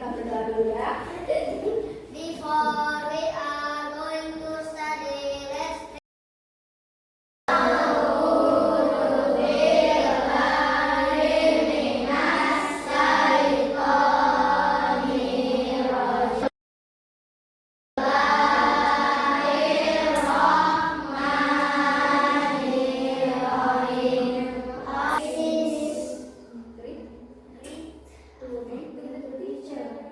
Kita berdoa dulu ya. Before we are going to study, let's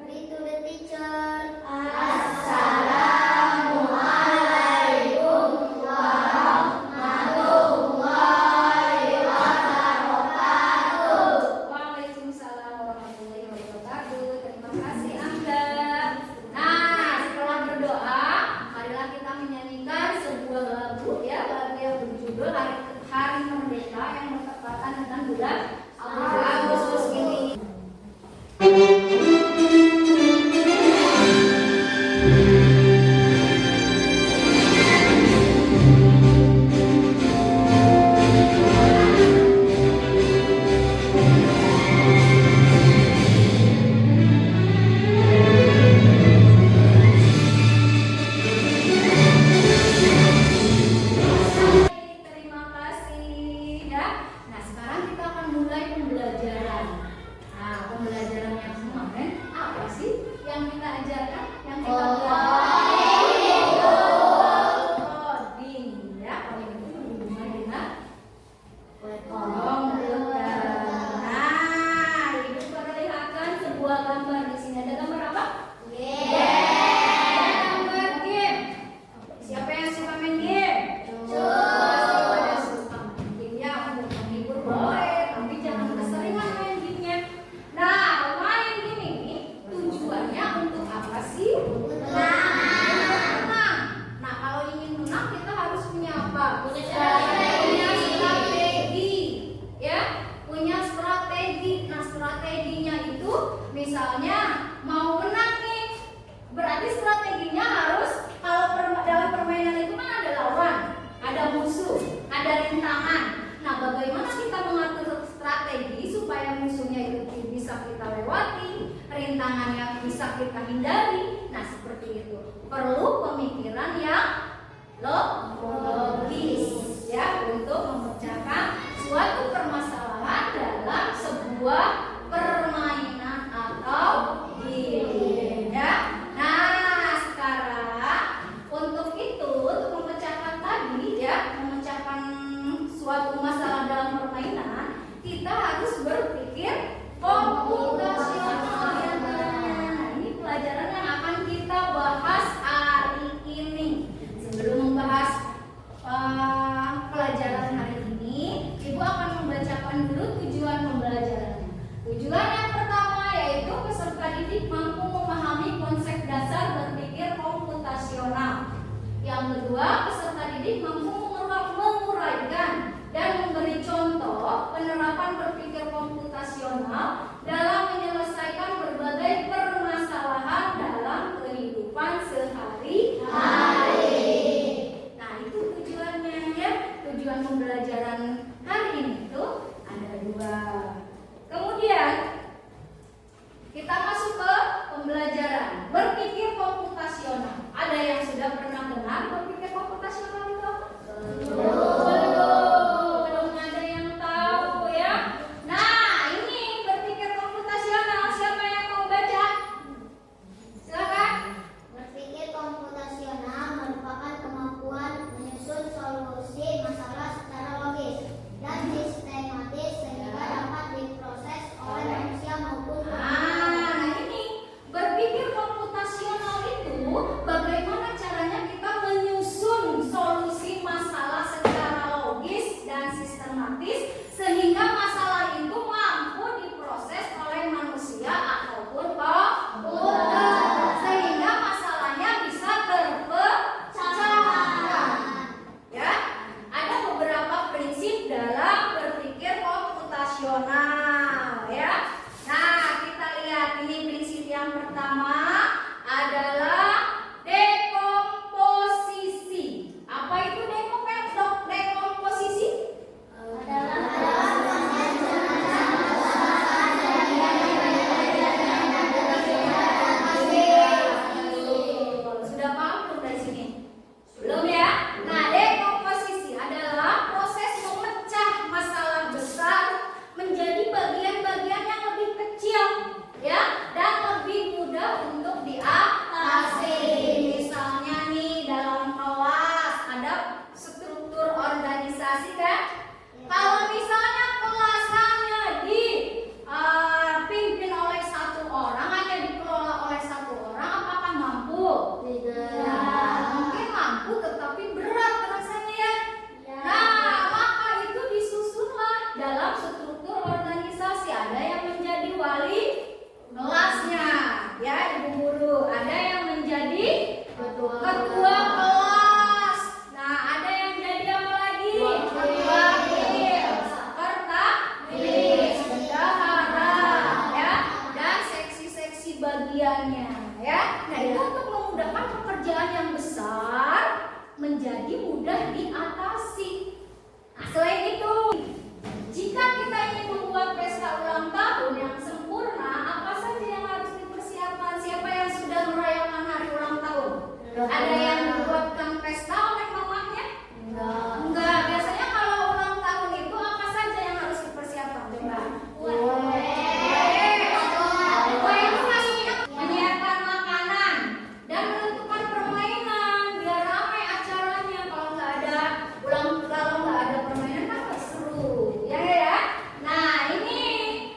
read to the teacher. Assalamualaikum warahmatullahi wabarakatuh. Waalaikumsalam warahmatullahi wabarakatuh. Terima kasih Anda. Nah, setelah berdoa, marilah kita menyanyikan sebuah lagu ya, lagu yang berjudul Hari Merdeka yang bertepatan dengan bulan Agustus ini. Terima kasih ya. Nah, sekarang kita akan mulai pembelajaran. Nah, pembelajaran yang kemarin apa sih yang kita ajarkan? Yang kita coding ya. Coding itu berhubungan dengan komputer. Nah, Ibu perlihatkan sebuah gambar di sini. Ada gambar apa? Gambar game. Siapa yang suka main game? Pada suka main game ya, untuk menghibur boleh, tapi jangan keseringan main gamenya. Nah, main game ini tujuannya untuk apa sih? Menang. Nah, kalau ingin menang kita harus punya apa? Punya strategi, ya, punya strategi. Nah, strateginya itu misalnya mau menang nih, berarti strateginya harus dalam permainan itu kan ada lawan, ada musuh, ada rintangan. Nah, bagaimana kita mengatur strategi supaya musuhnya itu bisa kita lewati, rintangannya bisa kita hindari? Nah, seperti itu. Perlu pemikiran yang logis ya untuk memecahkan suatu permasalahan dalam sebuah permainan atau game ya. Nah, sekarang untuk memecahkan tadi ya, memecahkan suatu masalah dalam permainan, kita harus berpikir komputasional ya. Nah, ini pelajaran yang akan kita bahas hari ini. Sebelum membahas pelajaran hari ini, Ibu akan membacakan dulu tujuan pembelajarannya. Tujuan yang pertama yaitu peserta didik mampu memahami konsep dasar berpikir komputasional. Yang kedua, peserta didik mampu menguraikan dan memberi contoh penerapan berpikir komputasional dalam menyelesaikan berbagai permasalahan dalam kehidupan sehari-hari. Nah, itu tujuannya ya. Tujuan pembelajaran hari ini itu ada dua. Kemudian kita masuk ke pembelajaran berpikir komputasional. Ada yang sudah pernah dengar berpikir komputasional itu apa? Belum ada yang tahu ya. Nah, ini berpikir komputasional. Siapa yang mau baca? Silakan. Berpikir komputasional merupakan kemampuan menyusun solusi masalah secara logis dan sistematis sehingga dapat diproses oleh manusia maupun Nah, bagiannya ya. Nah, itu untuk memudahkan pekerjaan yang besar menjadi mudah diatasi. Nah, selain itu, jika kita ingin membuat pesta ulang tahun yang sempurna, apa saja yang harus dipersiapkan? Siapa yang sudah merayakan hari ulang tahun? Ada yang dibuatkan pesta oleh mamahnya? Enggak. Biasanya kalau ulang tahun itu apa saja yang harus dipersiapkan? Coba. Kue itu maksudnya menyiapkan makanan dan menentukan permainan biar ramai acaranya. Kalau nggak ada permainan kan nggak seru, ya. Nah, ini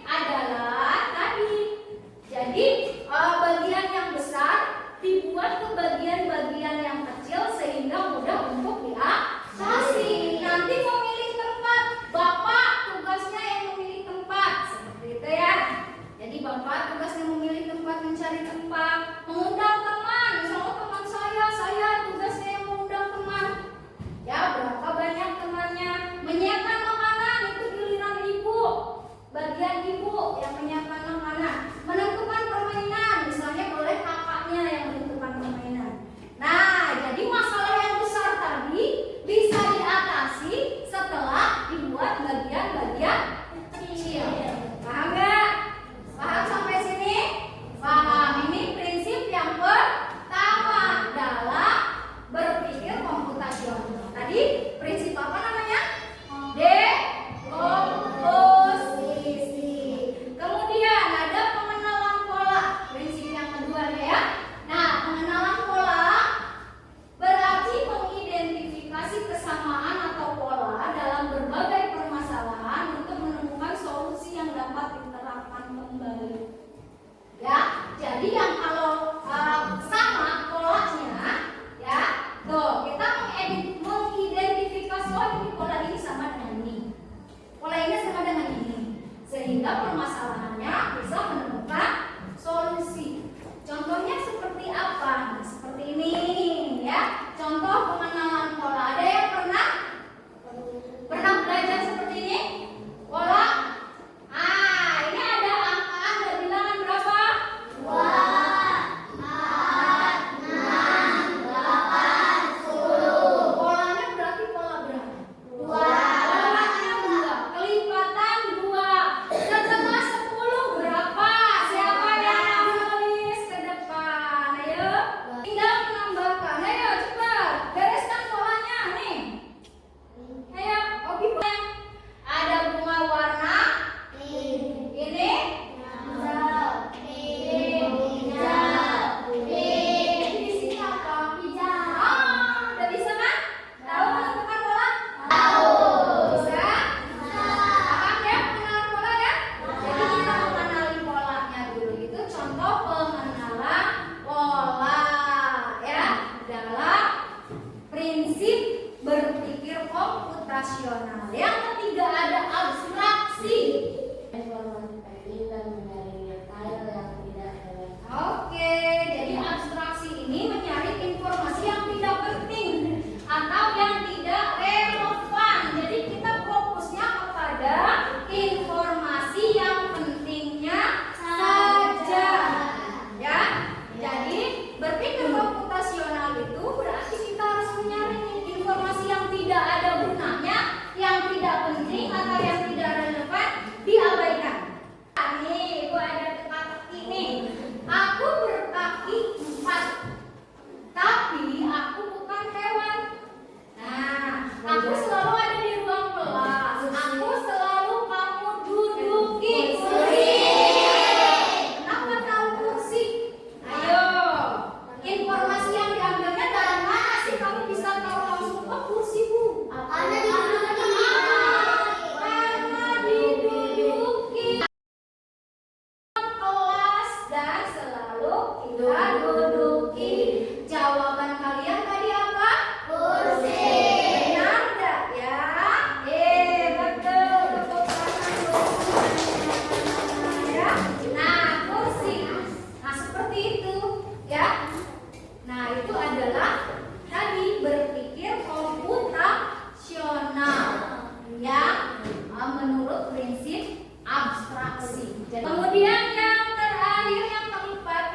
adalah tadi. Jadi bagian yang besar dibuat ke bagian-bagian yang kecil sehingga mudah untuk diatasi. Nanti memilih tempat, Bapak tugasnya yang memilih tempat, seperti itu ya. Jadi Bapak tugasnya memilih tempat, mencari tempat, mengundang teman. Misalnya teman saya tugasnya yang mengundang teman. Ya, berapa banyak temannya? Menyiapkan makanan itu giliran ibu, bagian ibu yang menyiapkan makanan. Menentukan permainan, misalnya boleh kakaknya yang menentukan permainan. Nah, jadi masalah yang besar tadi bisa diatasi setelah dibuat bagian-bagian kecil. Paham nggak? Paham sampai sini? Paham. Ini prinsip yang pertama dalam berpikir komputasional. Tadi prinsip apa namanya? Dekomposisi. Kemudian ada pengenalan pola. Prinsip yang kedua ya. Nah, pengenalan pola berarti mengidentifikasi kesamaan atau pola dalam berbagai permasalahan untuk menemukan solusi yang dapat diterapkan kembali. Ya, jadi yang kalau sama polanya, ya, tuh kita mengidentifikasi ini pola ini sama dengan ini, pola ini sama dengan ini, sehingga permasalahannya bisa menemukan solusi. Contohnya seperti apa? Nah, seperti ini, ya. Contoh pengenalan pola. Ada yang pernah belajar seperti ini? Pola. Ini ada angka, ada bilangan berapa? 2, 4, 6, 8, 10. Polanya berarti pola berapa? 2. Polanya 2. Kelipatan 2. Setelah 10 berapa? Siapa yang menulis ke depan? Ayo. Tinggal menambahkan. Ayo cepat. Bereskan polanya nih. Ayo, oke. Ada bunga warna ini. Di sini apa? Udah bisa kan? Tahu menentukan pola? Bisa? Paham ya pengenalan pola ya? Jadi kita mengenali polanya dulu. Itu contoh pengenalan pola ya dalam prinsip berpikir komputasional. Yang ketiga ada abstraksi. Oke, jadi abstraksi ini mencari informasi yang tidak penting atau yang tidak relevan. Jadi kita fokusnya kepada informasi yang pentingnya saja. Ya. Jadi berpikir komputasional itu berarti kita harus menyaring informasi yang tidak ada gunanya, yang tidak penting atau yang tidak relevan diabaikan. Nih, ibu ada teka-teki nih. Aku berkaki 4, tapi aku bukan hewan. Nah, aku selalu ada di ruang kelas. Aku selalu kamu duduki kursi. Kenapa tahu kursi? Ayo, informasi yang diambilnya dari mana sih? Kamu bisa tahu langsung, oh kursi bu. Karena diduduki. Karena diduduki kelas dan selalu kita duduki. Jawaban kalian tadi apa? Kursi. Benar enggak ya? Betul. Tepuk tangan ya. Nah, kursi. Nah, seperti itu ya. Nah, itu adalah tadi berpikir komputasional yang menurut prinsip abstraksi. Kemudian yang terakhir, yang keempat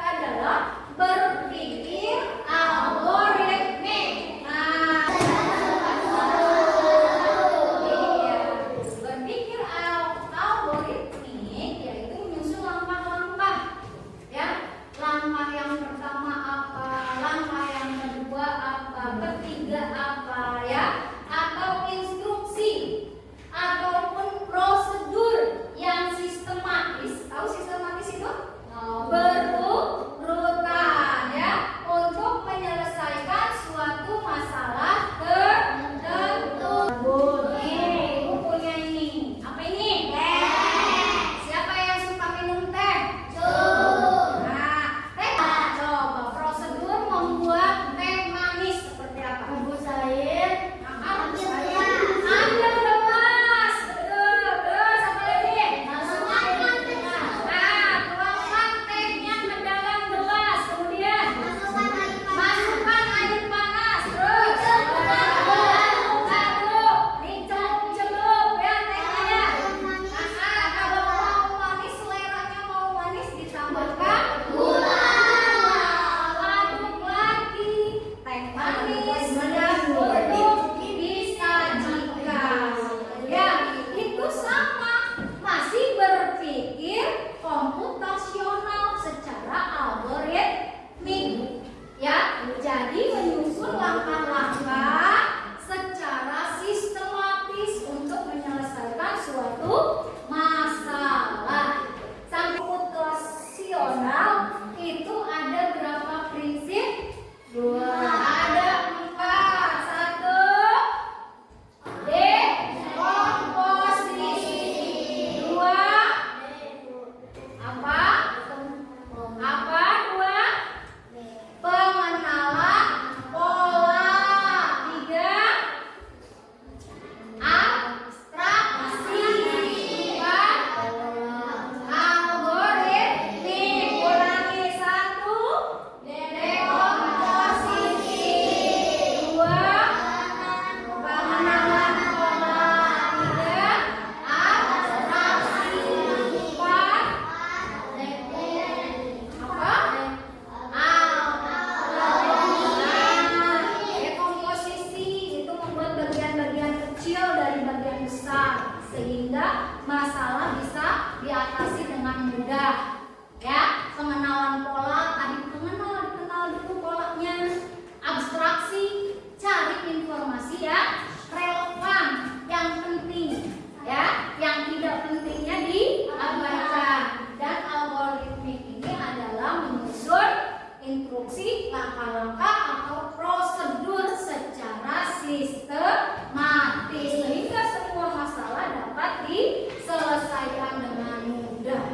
instruksi, langkah-langkah atau prosedur secara sistematis sehingga semua masalah dapat diselesaikan dengan mudah.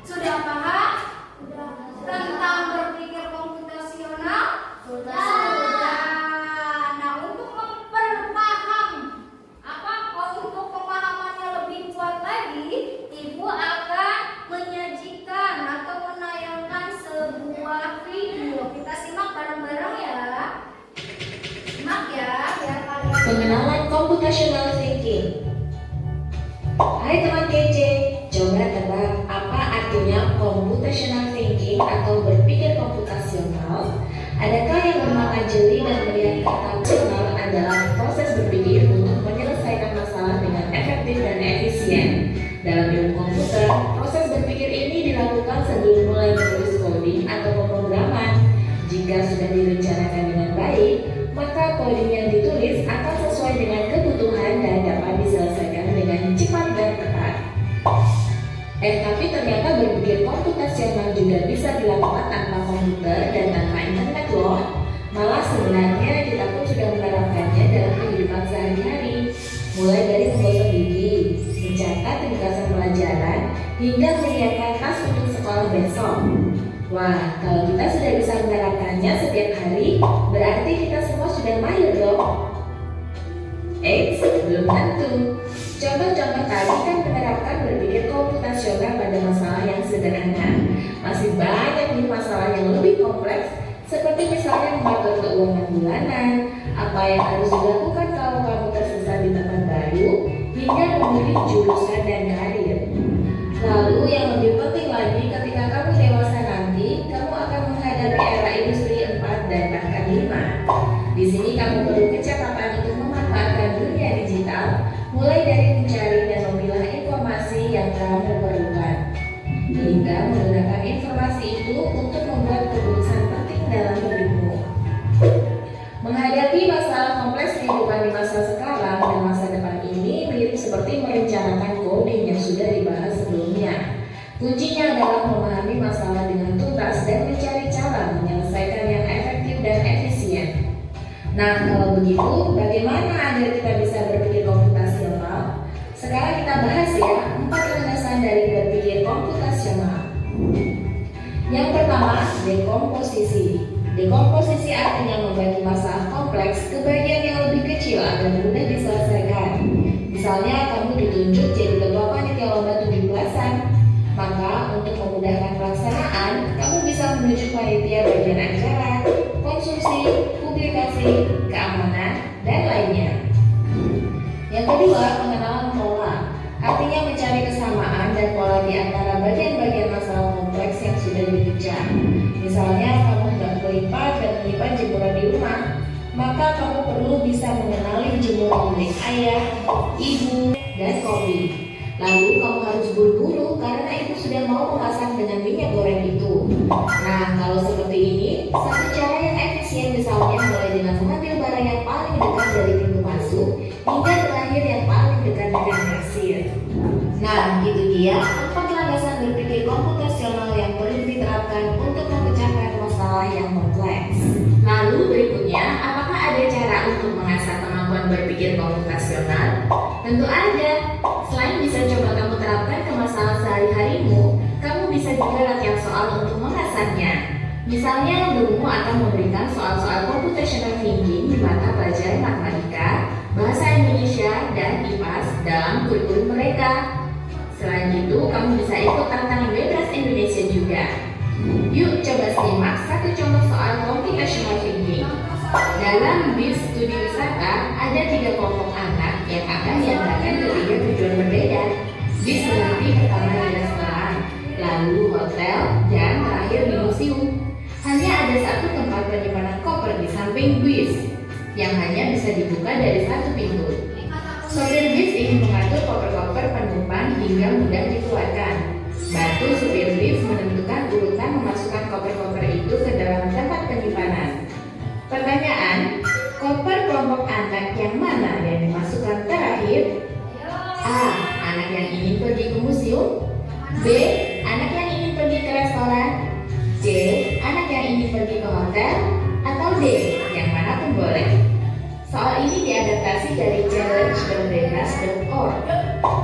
Sudah paham? Tentang berpikir komputasional? Sudah. Nah, untuk untuk pemahamannya lebih kuat lagi, Ibu akan menyajikan atau menayangkan sebuah video. Kita simak bareng-bareng ya. Simak ya, biar kalian. Pengenalan computational thinking. Hai teman kece, coba tebak apa artinya computational thinking atau berpikir komputasional? Adakah yang bermata jeli dan melihat kata rasional adalah proses berpikir untuk menyelesaikan masalah dengan efektif dan efisien? Dalam ilmu komputer, proses berpikir ini dilakukan sebelum mulai menulis coding atau pemrograman. Jika sudah direncanakan dengan baik, maka coding yang ditulis akan sesuai dengan kebutuhan dan dapat diselesaikan dengan cepat dan tepat. Tapi ternyata berpikir komputasional juga bisa dilakukan tanpa komputer dan tanpa internet loh. Malah sebenarnya kita pun sudah menerapkannya dalam kehidupan sehari-hari. Mulai dari menggosok gigi, mencatat tugasan pelajaran, hingga menyiapkan tas untuk sekolah besok. Wah, kalau kita sudah bisa menerapkannya setiap hari, berarti kita semua sudah mahir dong. Belum tentu. Contoh-contoh tadi kan menerapkan berpikir komputasional pada masalah yang sederhana. Masih banyak nih masalah yang lebih kompleks, seperti misalnya mengatur keuangan bulanan, apa yang harus dilakukan kalau kamu tersesat di tempat baru, hingga memilih jurusan dan karir. Lalu yang lebih penting lagi, ketika kamu dewasa nanti, kamu akan menghadapi era industri 4 dan bahkan 5. Di sini kamu perlu kecepatan untuk memanfaatkan dunia digital, mulai dari mencari dan memilah informasi yang kamu perlukan, hingga menggunakan informasi itu untuk membuat keputusan penting dalam hidupmu. Menghadapi masalah kompleks kehidupan di masa sekarang dan masa depan ini mirip seperti merencanakan coding yang sudah dibahas sebelumnya. Kuncinya adalah memahami masalah dengan tuntas dan mencari cara menyelesaikan yang efektif dan efisien. Nah, kalau begitu, bagaimana agar kita bisa berpikir komputasional? Sekarang kita bahas ya 4 landasan dari berpikir komputasional. Yang pertama, dekomposisi. Dekomposisi artinya membagi masalah kompleks ke bagian yang lebih kecil agar mudah diselesaikan. Misalnya, kamu ditunjuk jadi ketua panitia lomba 17-an. Maka, untuk memudahkan pelaksanaan, kamu bisa menunjuk panitia bagian acara, konsumsi, publikasi, keamanan, dan lainnya. Yang kedua, pengenalan pola. Artinya mencari kesamaan dan pola di antara bagian-bagian masalah kompleks yang sudah dipecah. Misalnya, kamu hendak melipat dan menyimpan jemuran di rumah, maka kamu perlu bisa mengenali jemuran milik ayah, ibu, dan kopi. Lalu kamu harus buru-buru karena ibu sudah mau memasak dengan minyak goreng itu. Nah, kalau seperti ini, satu cara yang efisien misalnya mulai dengan mengambil barang yang paling dekat dari pintu masuk hingga terakhir yang paling dekat dengan kasir. Nah, itu dia 4 landasan berpikir komputasional yang perlu diterapkan untuk memecahkan masalah yang kompleks. Lalu berikutnya, apakah ada cara untuk mengasah kemampuan berpikir komputasional? Tentu ada. Selain bisa coba kamu terapkan ke masalah sehari-harimu, kamu bisa juga latihan soal untuk mengasahnya. Misalnya, gurumu akan memberikan soal-soal computational thinking di mata pelajaran matematika, bahasa Indonesia, dan IPAS dalam kurikulum mereka. Selain itu, kamu bisa ikut tantangan bebas Indonesia juga. Yuk coba simak satu contoh soal computational thinking. Dalam BIS studi wisata, ada 3 kelompok anak yang akan diarahkan ke 3 tujuan berbeda. BIS berarti pertama di restoran, lalu hotel, dan terakhir di museum. Hanya ada 1 tempat penyimpanan koper di samping BIS yang hanya bisa dibuka dari 1 pintu. Sopir BIS ingin mengatur koper-koper penumpang hingga mudah dikeluarkan. Bantu supir BIS menentukan urutan memasukkan koper-koper itu ke dalam tempat penyimpanan. Pertanyaan, koper kelompok anak yang mana yang dimasukkan terakhir? A. Anak yang ingin pergi ke museum. B. Anak yang ingin pergi ke restoran. C. Anak yang ingin pergi boleh. Soal ini diadaptasi dari challenge.bebas.org.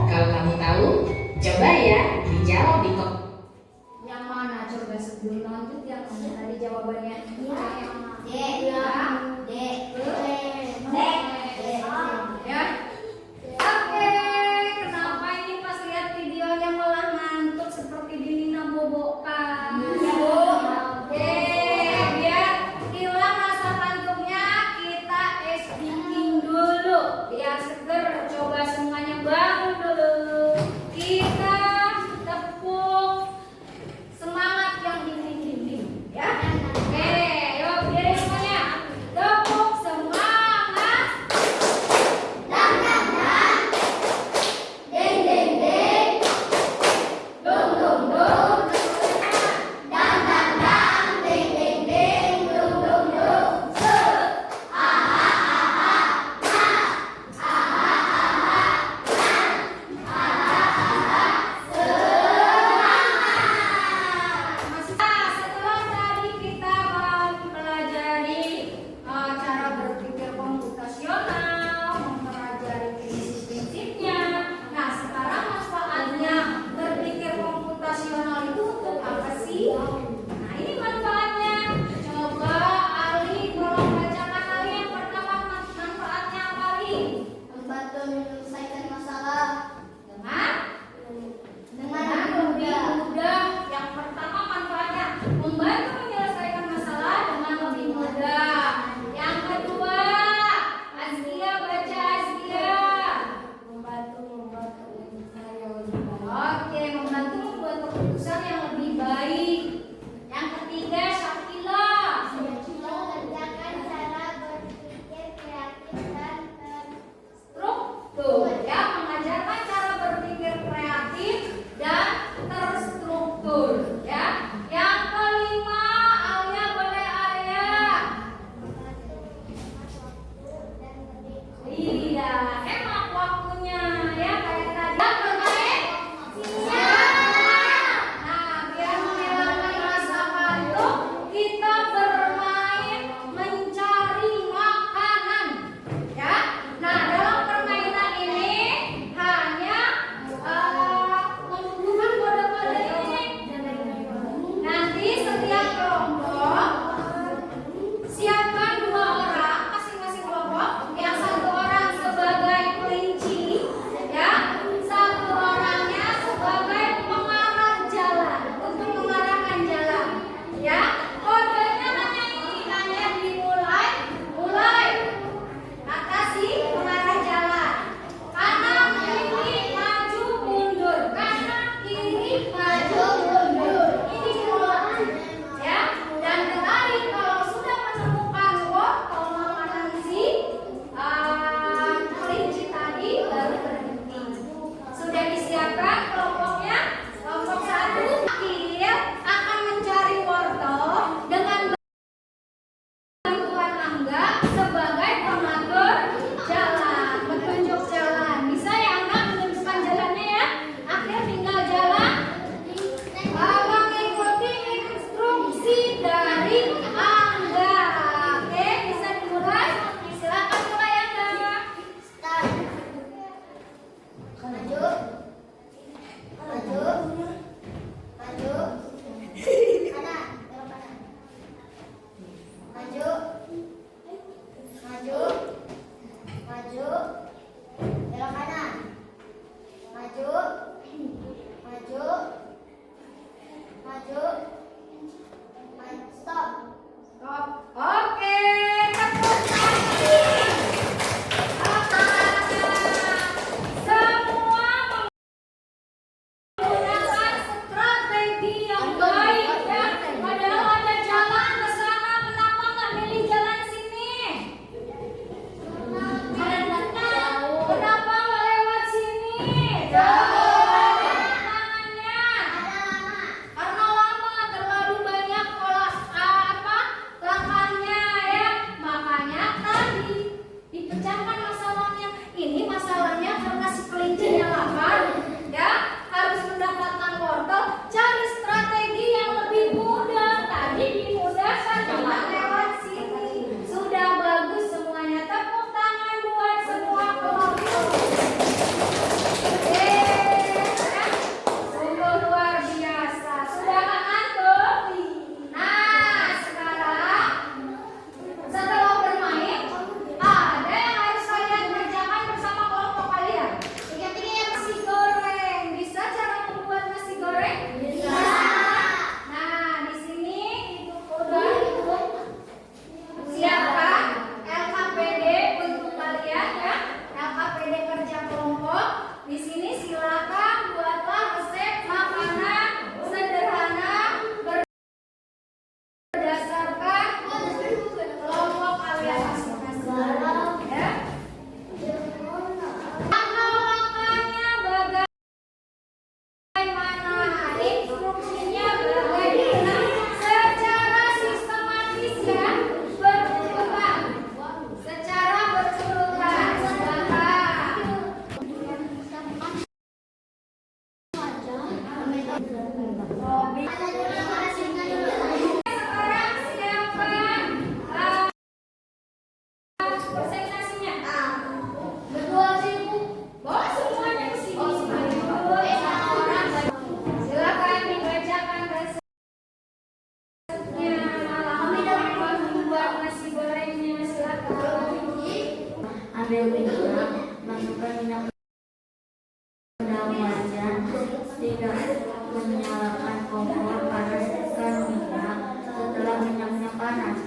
Kalau kamu tahu, coba ya dijawab di kolom. Yang mana coba sebelum lanjut yang mana tadi jawabannya? Ya. Oke, kenapa ini pas lihat videonya malah ngantuk seperti di Nina Bobo kan? Oke, biar hilang rasa kantuknya kita speaking dulu. Biar seger, coba semuanya bangun dulu. Kita tepuk semangat yang dingin-dingin, ya. Oke, yuk berdiri semuanya.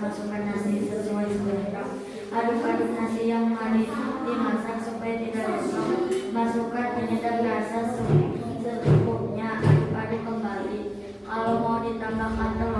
masukkan nasi sesuai selera. Aduk-aduk nasi yang dimasak supaya tidak gosong. Masukkan penyedap rasa secukupnya. Aduk-aduk kembali. Kalau mau ditambahkan telur